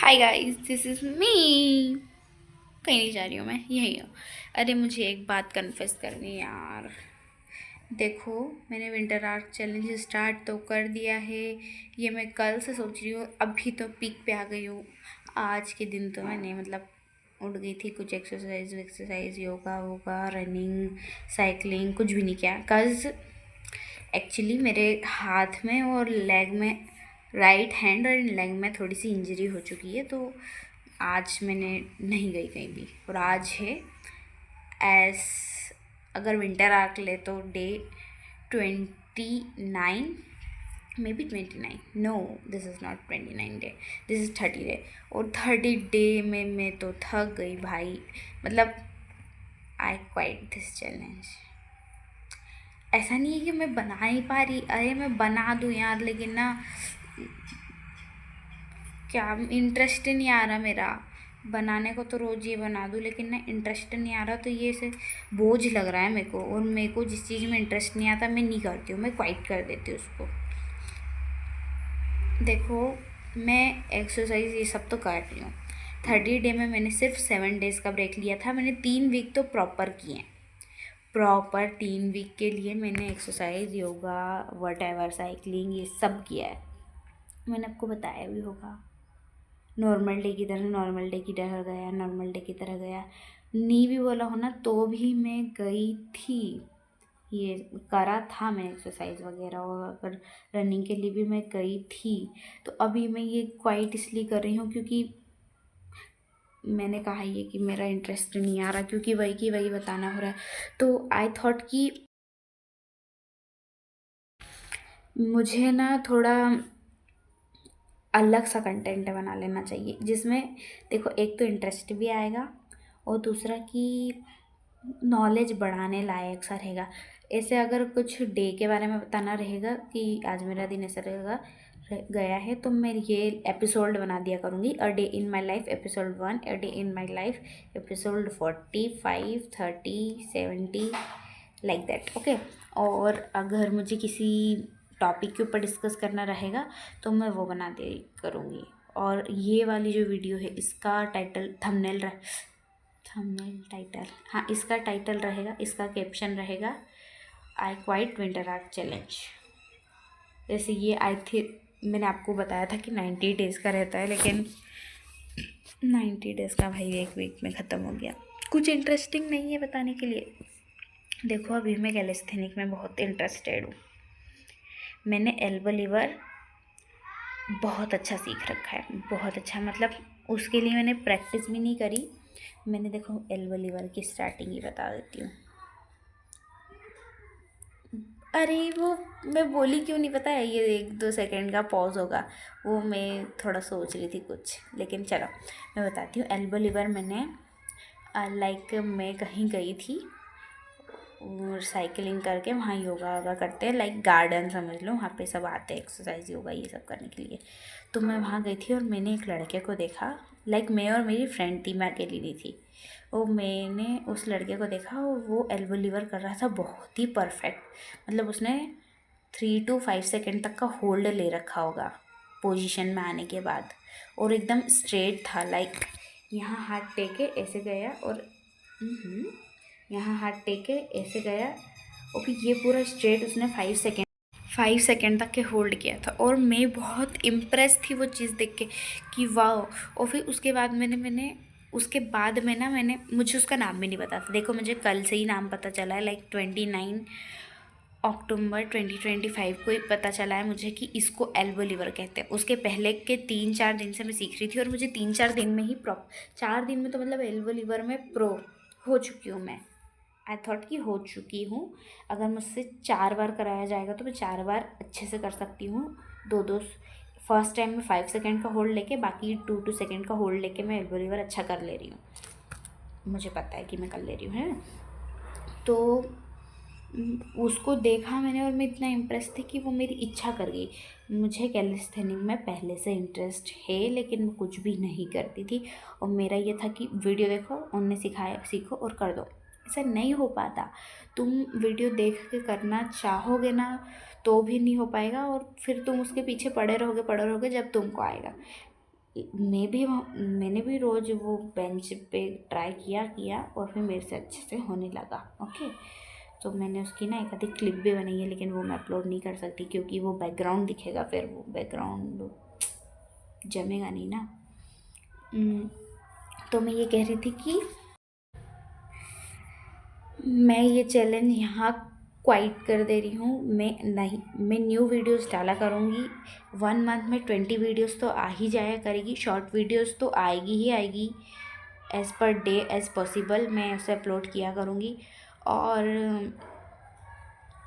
Hi guys, this is me. कहीं नहीं जा रही हूँ, मैं यहीं हूँ। अरे मुझे एक बात कन्फेस करनी है यार। देखो, मैंने विंटर आर्ट चैलेंज स्टार्ट तो कर दिया है। ये मैं कल से सोच रही हूँ, अभी तो पीक पे आ गई हूँ। आज के दिन तो मैंने उठ गई थी। कुछ एक्सरसाइज योगा वोगा रनिंग साइकिलिंग कुछ भी नहीं किया। कज़ एक्चुअली मेरे हाथ में और लेग में, राइट हैंड और लेग में थोड़ी सी इंजरी हो चुकी है, तो आज मैंने नहीं गई कहीं भी। और आज है एस अगर विंटर आर्क ले तो day 29, maybe 29। No, this is not 29 day, this is 30 day. और 30 डे में मैं तो थक गई भाई। मतलब आई क्वाइट दिस चैलेंज। ऐसा नहीं है कि मैं बना नहीं पा रही, अरे मैं बना दूँ यार, लेकिन ना क्या इंटरेस्ट नहीं आ रहा मेरा। बनाने को तो रोज़ ये बना दूँ, लेकिन ना इंटरेस्ट नहीं आ रहा, तो ये से बोझ लग रहा है मेरे को। और मेरे को जिस चीज़ में इंटरेस्ट नहीं आता मैं नहीं करती हूँ, मैं क्वाइट कर देती हूँ उसको। देखो, मैं एक्सरसाइज ये सब तो कर रही हूँ। 30 डे में मैंने सिर्फ 7 डेज़ का ब्रेक लिया था। मैंने 3 वीक तो प्रॉपर किए हैं। प्रॉपर 3 वीक के लिए मैंने exercise yoga what ever cycling ये सब किया है। मैंने आपको बताया भी होगा। नॉर्मल डे की तरह नॉर्मल डे की तरह गया। नहीं भी बोला हो ना तो भी मैं गई थी। ये करा था मैं एक्सरसाइज वगैरह, और अगर रनिंग के लिए भी मैं गई थी। तो अभी मैं ये क्वाइट इसलिए कर रही हूँ क्योंकि मैंने कहा ये कि मेरा इंटरेस्ट नहीं आ रहा, क्योंकि वही की वही बताना हो रहा है। तो आई थॉट कि मुझे ना थोड़ा अलग सा कंटेंट बना लेना चाहिए, जिसमें देखो एक तो इंटरेस्ट भी आएगा और दूसरा कि नॉलेज बढ़ाने लायक सा रहेगा। ऐसे अगर कुछ डे के बारे में बताना रहेगा कि आज मेरा दिन ऐसा रहेगा गया है, तो मैं ये एपिसोड बना दिया करूँगी। A day in my life episode 1, a day in my life episode 45, 30, 70, like that. Okay. और अगर मुझे किसी टॉपिक के ऊपर डिस्कस करना रहेगा तो मैं वो बना दे करूँगी। और ये वाली जो वीडियो है इसका टाइटल थंबनेल टाइटल, हाँ, इसका टाइटल रहेगा, इसका कैप्शन रहेगा I quite winter art challenge. जैसे ये आई थी, मैंने आपको बताया था कि 90 डेज़ का रहता है, लेकिन 90 डेज़ का भाई एक वीक में ख़त्म हो गया। कुछ इंटरेस्टिंग नहीं है बताने के लिए। देखो, अभी मैं कैलिस्थेनिक में बहुत इंटरेस्टेड हूँ। मैंने एल्बो लीवर बहुत अच्छा सीख रखा है, बहुत अच्छा। मतलब उसके लिए मैंने प्रैक्टिस भी नहीं करी। मैंने देखो एल्बो लीवर की स्टार्टिंग ही बता देती हूँ। अरे वो मैं बोली क्यों नहीं पता है, ये 1-2 सेकेंड का पॉज होगा, वो मैं थोड़ा सोच रही थी कुछ, लेकिन चलो मैं बताती हूँ। एल्बो लीवर मैंने लाइक मैं कहीं गई थी और साइकिलिंग करके वहाँ योगा वोगा करते हैं, लाइक गार्डन समझ लो, वहाँ पे सब आते हैं एक्सरसाइज योगा ये सब करने के लिए। तो मैं वहाँ गई थी और मैंने एक लड़के को देखा। लाइक मैं और मेरी फ्रेंड थी, मैं अकेली नहीं थी। वो मैंने उस लड़के को देखा और वो एल्बो लीवर कर रहा था बहुत ही परफेक्ट। मतलब उसने 3 to 5 सेकेंड तक का होल्ड ले रखा होगा पोजीशन में आने के बाद, और एकदम स्ट्रेट था। लाइक यहाँ हाथ टेके ऐसे गया और यहाँ हाथ टेके ऐसे गया, और फिर ये पूरा स्ट्रेट उसने 5 सेकेंड तक के होल्ड किया था। और मैं बहुत इम्प्रेस थी वो चीज़ देख के कि वाह। और फिर उसके बाद मैंने उसके बाद में ना मैंने मुझे उसका नाम भी नहीं पता था। देखो, मुझे कल से ही नाम पता चला है, लाइक 29 अक्टूबर 2025 को ही पता चला है मुझे कि इसको एल्बो लीवर कहते हैं। उसके पहले के 3-4 दिन से मैं सीख रही थी, और मुझे 3-4 दिन में ही 4 दिन में तो मतलब एल्बो लीवर में प्रो हो चुकी हूँ मैं। आई थॉट कि हो चुकी हूँ। अगर मुझसे 4 बार कराया जाएगा तो मैं 4 बार अच्छे से कर सकती हूँ। दो फर्स्ट टाइम में 5 सेकेंड का होल्ड लेके, बाकी 2 सेकेंड का होल्ड लेके मैं एल्बो लीवर अच्छा कर ले रही हूँ। मुझे पता है कि मैं कर ले रही हूँ, है। तो उसको देखा मैंने और मैं इतना इम्प्रेस थी कि वो मेरी इच्छा कर गई। मुझे कैलिस्थेनिक में पहले से इंटरेस्ट है, लेकिन मैं कुछ भी नहीं करती थी। और मेरा ये था कि वीडियो देखो, उनने सिखाया सीखो और कर दो। ऐसा नहीं हो पाता। तुम वीडियो देख के करना चाहोगे ना तो भी नहीं हो पाएगा, और फिर तुम उसके पीछे पड़े रहोगे जब तुमको आएगा। मैंने भी रोज़ वो बेंच पे ट्राई किया और फिर मेरे से अच्छे से होने लगा। ओके, तो मैंने उसकी ना एक आधी क्लिप भी बनाई है, लेकिन वो मैं अपलोड नहीं कर सकती क्योंकि वो बैकग्राउंड दिखेगा, फिर वो बैकग्राउंड जमेगा नहीं ना। तो मैं ये कह रही थी कि मैं ये चैलेंज यहाँ क्वाइट कर दे रही हूँ। मैं न्यू वीडियोस डाला करूँगी। 1 मंथ में 20 वीडियोस तो आ ही जाया करेगी। शॉर्ट वीडियोस तो आएगी ही आएगी, as per day as possible मैं उसे अपलोड किया करूँगी। और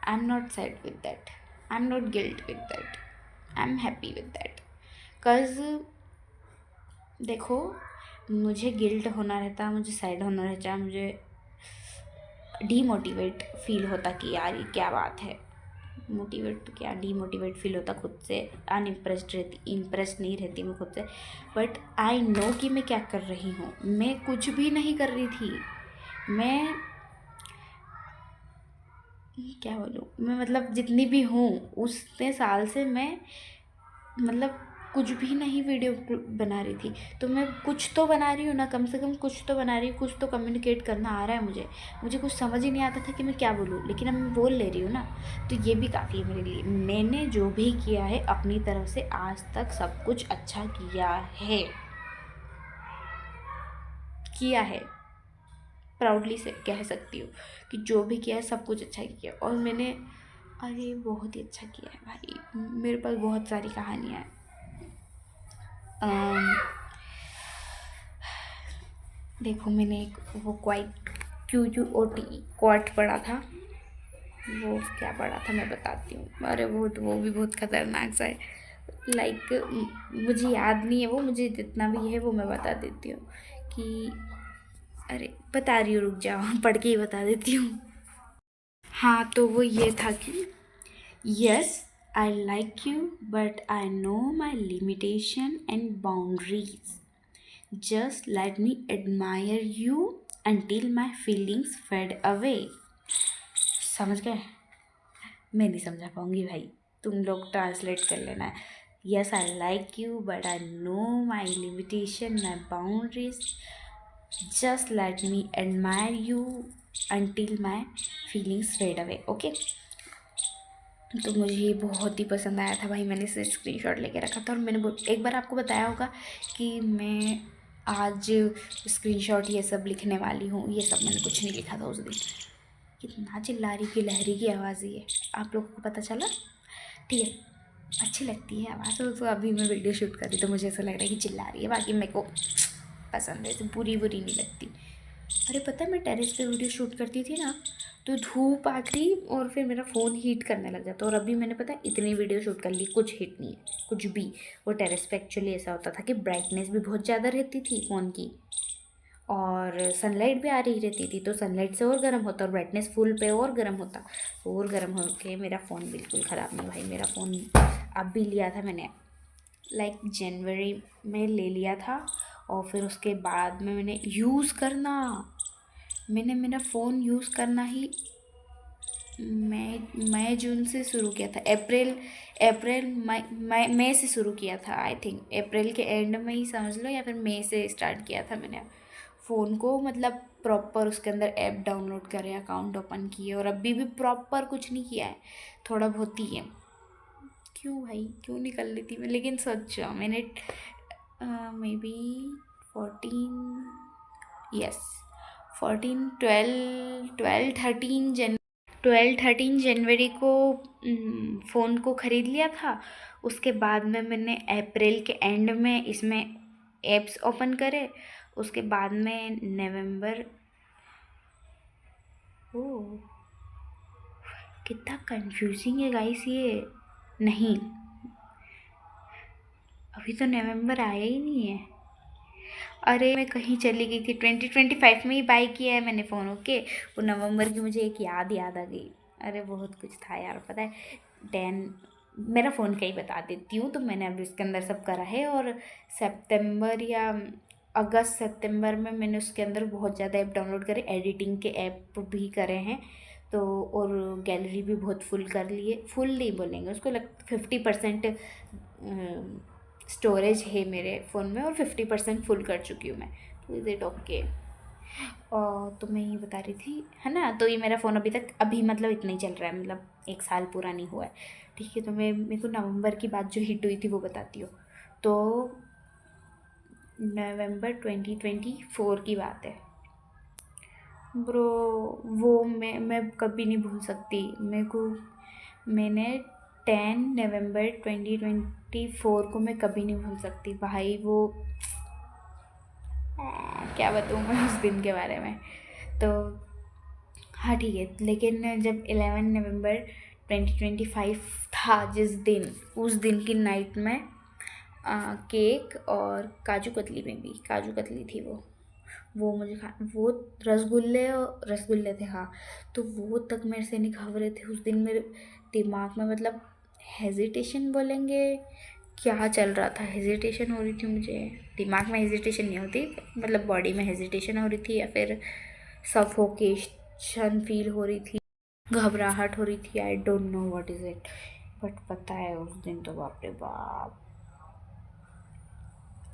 I am not sad with that, I am not guilt with that, I am happy with that. Cause देखो, मुझे गिल्ट होना रहता, मुझे सैड होना रहता, मुझे डीमोटिवेट फील होता कि यार ये क्या बात है। मोटिवेट तो क्या, डीमोटिवेट फील होता, खुद से अनइम्प्रेस्ड रहती, इम्प्रेस नहीं रहती मैं खुद से। बट आई नो कि मैं क्या कर रही हूँ। मैं कुछ भी नहीं कर रही थी। मैं क्या बोलूँ, मैं मतलब जितनी भी हूँ उतने साल से मैं मतलब कुछ भी नहीं वीडियो बना रही थी। तो मैं कुछ तो बना रही हूँ ना, कम से कम कुछ तो बना रही हूँ, कुछ तो कम्युनिकेट करना आ रहा है मुझे कुछ समझ ही नहीं आता था कि मैं क्या बोलूँ, लेकिन अब मैं बोल ले रही हूँ ना, तो ये भी काफ़ी है मेरे लिए। मैंने जो भी किया है अपनी तरफ से आज तक सब कुछ अच्छा किया है, प्राउडली से कह सकती हूँ कि जो भी किया है सब कुछ अच्छा किया। और मैंने अरे बहुत ही अच्छा किया है भाई, मेरे पास बहुत सारी कहानियाँ हैं। देखो, मैंने एक वो क्वाइट QUOT क्वाट पढ़ा था। वो क्या पढ़ा था मैं बताती हूँ। अरे वो भी बहुत खतरनाक सा है। मुझे याद नहीं है वो, मुझे जितना भी है वो मैं बता देती हूँ कि अरे बता रही हूँ, रुक जाओ, पढ़ के ही बता देती हूँ। हाँ, तो वो ये था कि yes, I like you but I know my limitation and boundaries. Just let me admire you until my feelings fade away. समझ गए? मैं नहीं समझा पाऊँगी भाई, तुम लोग ट्रांसलेट कर लेना। Yes, I like you, but I know my limitation, my boundaries. Just let me admire you until my feelings fade away. Okay? तो मुझे ये बहुत ही पसंद आया था भाई। मैंने इसे स्क्रीनशॉट लेके रखा था और मैंने एक बार आपको बताया होगा कि मैं आज स्क्रीनशॉट ये सब लिखने वाली हूँ। ये सब मैंने कुछ नहीं लिखा था उस दिन। कितना चिल्ला रही की लहरी की आवाज़ ही है, आप लोगों को पता चला? ठीक है, अच्छी लगती है आवाज़। तो अभी मैं वीडियो शूट कर रही तो मुझे ऐसा लग रहा है कि चिल्ला रही है, बाकी मेरे को पसंद है, तो बुरी नहीं लगती। अरे पता है, मैं टेरेस पे वीडियो शूट करती थी ना, तो धूप आती और फिर मेरा फ़ोन हीट करने लग जाता। और अभी मैंने पता है इतनी वीडियो शूट कर ली, कुछ हीट नहीं है कुछ भी। वो टेरेस पे एक्चुअली ऐसा होता था कि ब्राइटनेस भी बहुत ज़्यादा रहती थी फ़ोन की, और सनलाइट भी आ रही रहती थी, तो सनलाइट से और गर्म होता और ब्राइटनेस फुल पे और गर्म होता। और गर्म हो के मेरा फ़ोन बिल्कुल ख़राब नहीं भाई। मेरा फ़ोन अब भी लिया था मैंने, जनवरी में ले लिया था, और फिर उसके बाद में मैंने मेरा फ़ोन यूज़ करना ही मई जून से शुरू किया था। अप्रैल मई से शुरू किया था। आई थिंक अप्रैल के एंड में ही समझ लो, या फिर मई से स्टार्ट किया था मैंने फ़ोन को। मतलब प्रॉपर उसके अंदर ऐप डाउनलोड करे, अकाउंट ओपन किए, और अभी भी प्रॉपर कुछ नहीं किया है, थोड़ा बहुत ही है। क्यों भाई, क्यों निकल रही थी मैं? लेकिन सोचो, मैंने मे बी 14 यस 14 12 13 जनवरी को फ़ोन को ख़रीद लिया था। उसके बाद में मैंने अप्रैल के एंड में इसमें ऐप्स ओपन करे। उसके बाद में नवंबर, ओह कितना कंफ्यूजिंग है गाइस ये। नहीं, अभी तो नवंबर आया ही नहीं है। अरे मैं कहीं चली गई थी, 2025 में ही बाई किया है मैंने फ़ोन। ओके, वो नवंबर की मुझे एक याद आ गई। अरे बहुत कुछ था यार, पता है। 10 मेरा फ़ोन का ही बता देती हूँ। तो मैंने अभी इसके अंदर सब करा है, और सितंबर या अगस्त सितंबर में मैंने उसके अंदर बहुत ज़्यादा ऐप डाउनलोड करे, एडिटिंग के ऐप भी करे हैं तो। और गैलरी भी बहुत फुल कर लिए, फुल नहीं बोलेंगे उसको, 50% स्टोरेज है मेरे फ़ोन में और 50% फुल कर चुकी हूँ मैं। तो इज़ इट ओके? और तो मैं ये बता रही थी, है ना, तो ये मेरा फ़ोन अभी मतलब इतना ही चल रहा है, मतलब 1 साल पूरा नहीं हुआ है, ठीक है। तो मेरे को नवंबर की बात जो हिट हुई थी वो बताती हूँ। तो नवंबर 2024 की बात है ब्रो। वो मैं कभी नहीं भूल सकती। मेरे को मैंने 10 नवंबर 2024 को मैं कभी नहीं भूल सकती भाई। वो क्या बताऊँ मैं उस दिन के बारे में। तो हाँ ठीक है, लेकिन जब 11 नवंबर 2025 था, जिस दिन, उस दिन की नाइट में केक और काजू कतली में भी काजू कतली थी वो मुझे वो रसगुल्ले थे, हाँ। तो वो तक मेरे से नहीं खा रहे थे उस दिन। मेरे दिमाग में मतलब हेजिटेशन बोलेंगे, क्या चल रहा था, हेजिटेशन हो रही थी मुझे। दिमाग में हेजिटेशन नहीं होती, मतलब बॉडी में हेजिटेशन हो रही थी, या फिर सफोकेशन फील हो रही थी, घबराहट हो रही थी। I don't know what is it, but पता है उस दिन तो बाप रे बाप,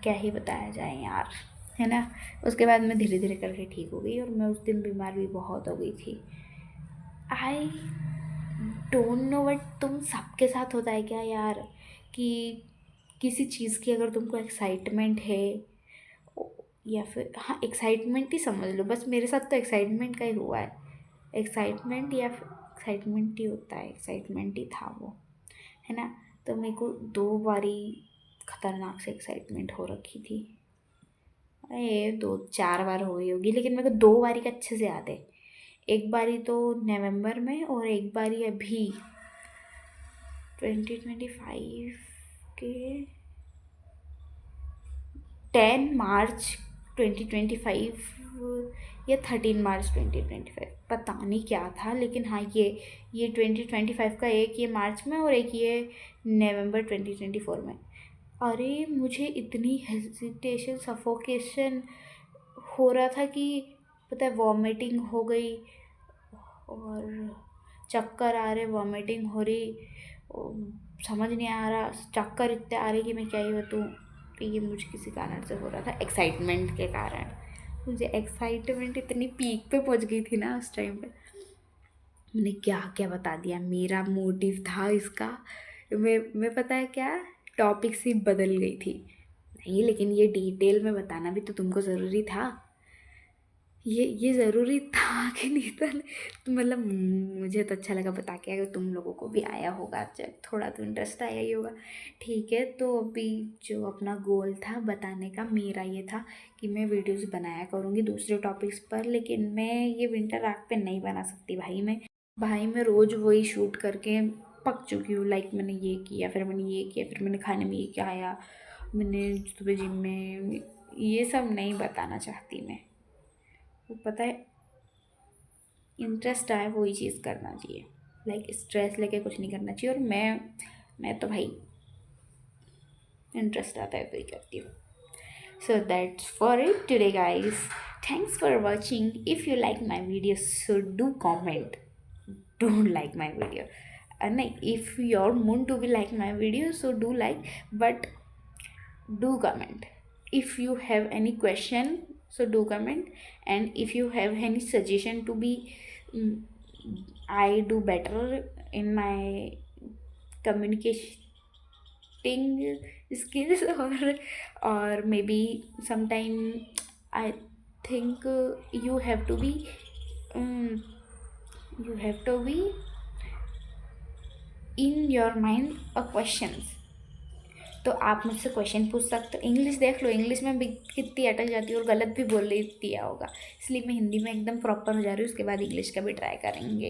क्या ही बताया जाए यार, है ना। उसके बाद मैं धीरे धीरे करके ठीक हो गई, और मैं उस दिन बीमार भी बहुत हो गई थी। आई डोंट नो बट तुम सबके साथ होता है क्या यार, कि किसी चीज़ की अगर तुमको एक्साइटमेंट है, या फिर हाँ एक्साइटमेंट ही समझ लो बस, मेरे साथ तो एक्साइटमेंट का ही हुआ है। एक्साइटमेंट या फिर एक्साइटमेंट ही होता है, एक्साइटमेंट ही था वो, है ना। तो मेरे को 2 बारी खतरनाक से एक्साइटमेंट हो रखी थी। अरे 2-4 बार हो गई होगी, लेकिन मेरे को 2 बारी का अच्छे से याद है। एक बारी तो नवंबर में, और एक बारी अभी 2025 के 10 मार्च 2025 या 13 मार्च 2025, पता नहीं क्या था। लेकिन हाँ ये 2025 का एक ये मार्च में, और एक ये नवंबर 2024 में। अरे मुझे इतनी हेजिटेशन, सफोकेशन हो रहा था कि पता है, वॉमिटिंग हो गई, और चक्कर आ रहे, वॉमिटिंग हो रही, समझ नहीं आ रहा, चक्कर इतने आ रहे कि मैं क्या ही बताऊँ। तो ये मुझे किसी कारण से हो रहा था, एक्साइटमेंट के कारण। मुझे एक्साइटमेंट इतनी पीक पे पहुंच गई थी ना उस टाइम पे, मैंने क्या क्या बता दिया। मेरा मोटिव था इसका, मैं पता है क्या, टॉपिक से बदल गई थी। नहीं, लेकिन ये डिटेल में बताना भी तो तुमको ज़रूरी था। ये ज़रूरी था कि नहीं था, तो मतलब मुझे तो अच्छा लगा बता के, अगर तुम लोगों को भी आया होगा, चाहे थोड़ा तो इंटरेस्ट आया ही होगा। ठीक है, तो अभी जो अपना गोल था बताने का, मेरा ये था कि मैं वीडियोस बनाया करूँगी दूसरे टॉपिक्स पर, लेकिन मैं ये विंटर आर्क पे नहीं बना सकती भाई मैं रोज़ वही शूट करके पक चुकी हूँ। लाइक मैंने ये किया, फिर मैंने ये किया, फिर मैंने खाने में ये खाया, मैंने सुबह जिम में, ये सब नहीं बताना चाहती मैं। वो पता है, इंटरेस्ट आए वही चीज़ करना चाहिए, लाइक स्ट्रेस लेके कुछ नहीं करना चाहिए। और मैं तो भाई इंटरेस्ट आता है तो ही करती हूँ। So that's for it today guys, thanks for watching. If you like my video so do comment, don't like my video, नहीं, if your mood to be like my video so do like, but do comment. If you have any question, so do comment. And if you have any suggestion to be I do better in my communicating skills, or maybe sometime I think um, you have to be in your mind a questions, तो आप मुझसे question पूछ सकते हो। English देख लो, English में भी कितनी अटक जाती है और गलत भी बोल दिया होगा, इसलिए मैं हिंदी में एकदम प्रॉपर हो जा रही हूँ। उसके बाद इंग्लिश का भी ट्राई करेंगे,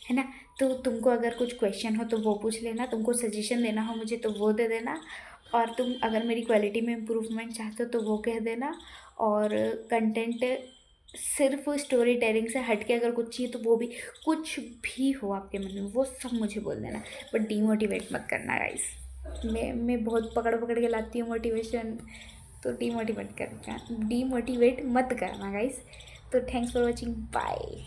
है ना। तो तुमको अगर कुछ क्वेश्चन हो तो वो पूछ लेना, तुमको सजेशन देना हो मुझे तो वो दे देना, और तुम अगर मेरी क्वालिटी में इम्प्रूवमेंट चाहते हो तो वो कह देना। और कंटेंट सिर्फ स्टोरी टेलिंग से हट के अगर कुछ चाहिए तो वो भी, कुछ भी हो आपके मन में वो सब मुझे बोल देना, बट डीमोटिवेट मत करना गाइस। मैं बहुत पकड़ पकड़ के लाती हूँ मोटिवेशन, तो डीमोटिवेट मत करना गाइस। तो थैंक्स फॉर वॉचिंग, बाय।